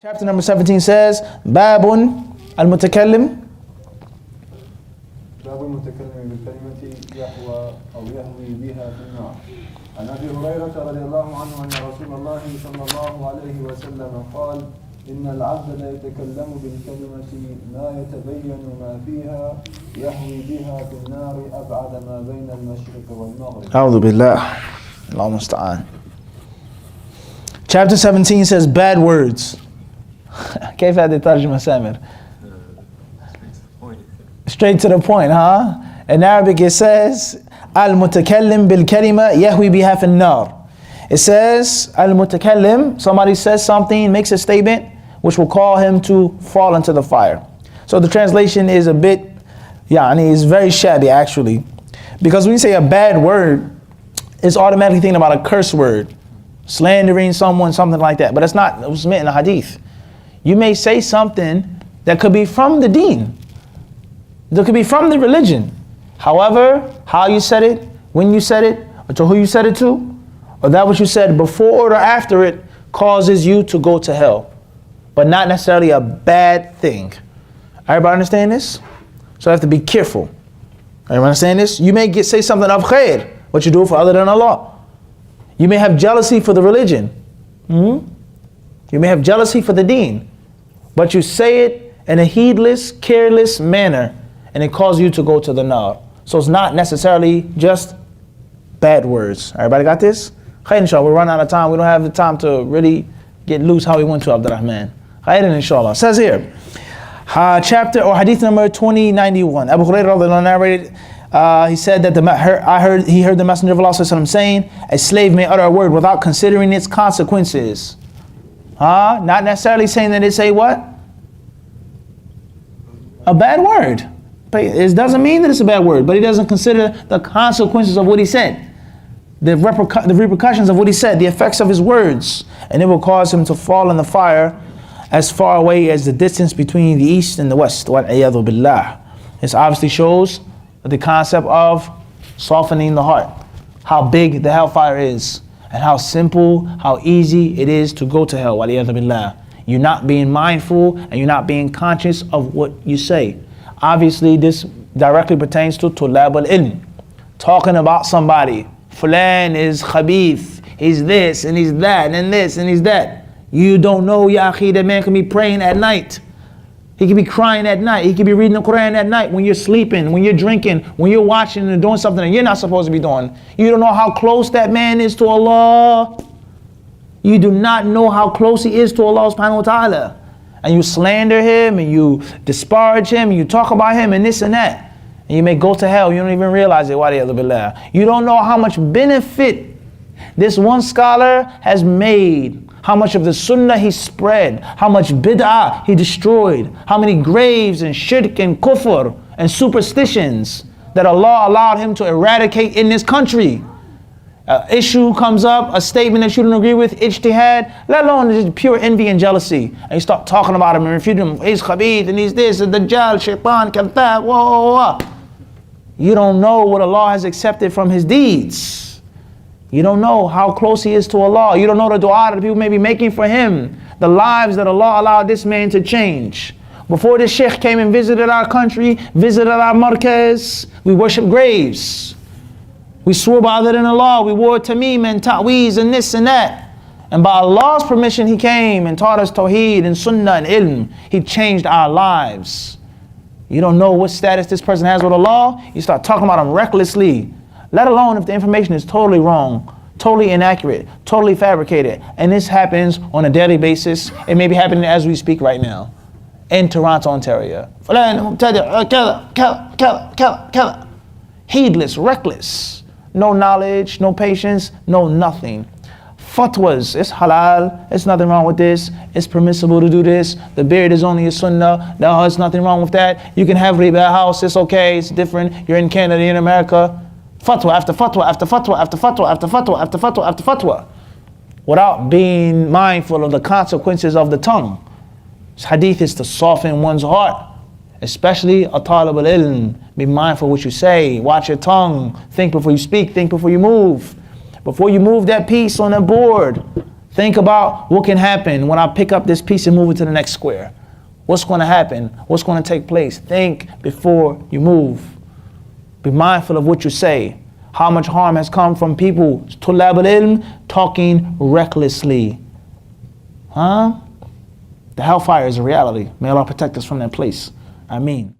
Chapter number 17 says, Babun al-Mutakallim. باب المتكلم بالكلمة يهوى أو يهوي بها في النار. عن أبي هريرة رضي الله عنه أن رسول الله صلى الله عليه وسلم قال: إن العبد لا يتكلم بالكلمة ما يتبين ما فيها يهوي بها في النار أبعد ما بين المشرق والمغرب. أعوذ بالله. Allahu musta'an. Chapter 17 says bad words. كيف هذه الترجمة سامر؟ Straight to the point, huh? In Arabic it says Al-Mutakallim bil-kalima yahwi biha fin nar. It says Al-Mutakallim, somebody says something, makes a statement which will call him to fall into the fire. So the translation is a bit, it's very shabby actually. Because when you say a bad word, it's automatically thinking about a curse word, slandering someone, something like that. But it's not what's meant in the Hadith. You may say something that could be from the deen. That could be from the religion. However, how you said it, when you said it, or to who you said it to, or that what you said before or after it causes you to go to hell. But not necessarily a bad thing. Everybody understand this? So I have to be careful. Everybody understand this? You may say something of khair, what you do for other than Allah. You may have jealousy for the religion. You may have jealousy for the deen. But you say it in a heedless, careless manner, and it causes you to go to the nar. So it's not necessarily just bad words. Everybody got this? Khair inshallah, we're running out of time. We don't have the time to really get loose how we went to Abdurrahman. Khair inshallah. It says here, chapter or hadith number 2091. Abu Hurairah narrated, he said that he heard the Messenger of Allah saying, a slave may utter a word without considering its consequences. Not necessarily saying that it's a what? A bad word. But it doesn't mean that it's a bad word, but he doesn't consider the consequences of what he said. The repercussions of what he said, the effects of his words. And it will cause him to fall in the fire as far away as the distance between the east and the west. وَالْعِيَاذُ بِاللَّهِ. This obviously shows the concept of softening the heart. How big the hellfire is. And how simple, how easy it is to go to hell. وَالْعِيَاذُ بِاللَّهِ. You're not being mindful and you're not being conscious of what you say. Obviously, this directly pertains to tulab al-ilm. Talking about somebody. Fulan is Ḥadīth. He's this and he's that and this and he's that. You don't know, ya akhi, that man can be praying at night. He can be crying at night. He can be reading the Quran at night when you're sleeping, when you're drinking, when you're watching and doing something that you're not supposed to be doing. You don't know how close that man is to Allah. You do not know how close he is to Allah subhanahu wa ta'ala. And you slander him and you disparage him and you talk about him and this and that. And you may go to hell. You don't even realize it. You don't know how much benefit this one scholar has made. How much of the sunnah he spread. How much bid'ah he destroyed. How many graves and shirk and kufr and superstitions that Allah allowed him to eradicate in this country. Issue comes up, a statement that you don't agree with, ijtihad, let alone just pure envy and jealousy. And you start talking about him and refuting him. He's Ḥadīth and he's this, and Dajjal, Shaitan, Kadhab, whoa. You don't know what Allah has accepted from his deeds. You don't know how close he is to Allah. You don't know the dua that the people may be making for him. The lives that Allah allowed this man to change. Before this sheikh came and visited our country, visited our markaz, we worship graves. We swore by other than Allah. We wore tamim and ta'weez and this and that. And by Allah's permission, he came and taught us tawheed and sunnah and ilm. He changed our lives. You don't know what status this person has with Allah. You start talking about him recklessly. Let alone if the information is totally wrong, totally inaccurate, totally fabricated. And this happens on a daily basis. It may be happening as we speak right now in Toronto, Ontario. Heedless, reckless. No knowledge, no patience, no nothing. Fatwas, it's halal, it's nothing wrong with this, it's permissible to do this, the beard is only a sunnah, no, it's nothing wrong with that, you can have riba at house, it's okay, it's different, you're in Canada, you're in America. Fatwa after fatwa, after fatwa, after fatwa, after fatwa, after fatwa, after fatwa. Without being mindful of the consequences of the tongue. This hadith is to soften one's heart. Especially a talib al-ilm. Be mindful of what you say. Watch your tongue. Think before you speak. Think before you move. Before you move that piece on that board, Think about what can happen when I pick up this piece and move it to the next square. What's going to happen? What's going to take place? Think before you move. Be mindful of what you say. How much harm has come from people, tulab al-ilm, talking recklessly. The hellfire is a reality. May Allah protect us from that place. Ameen.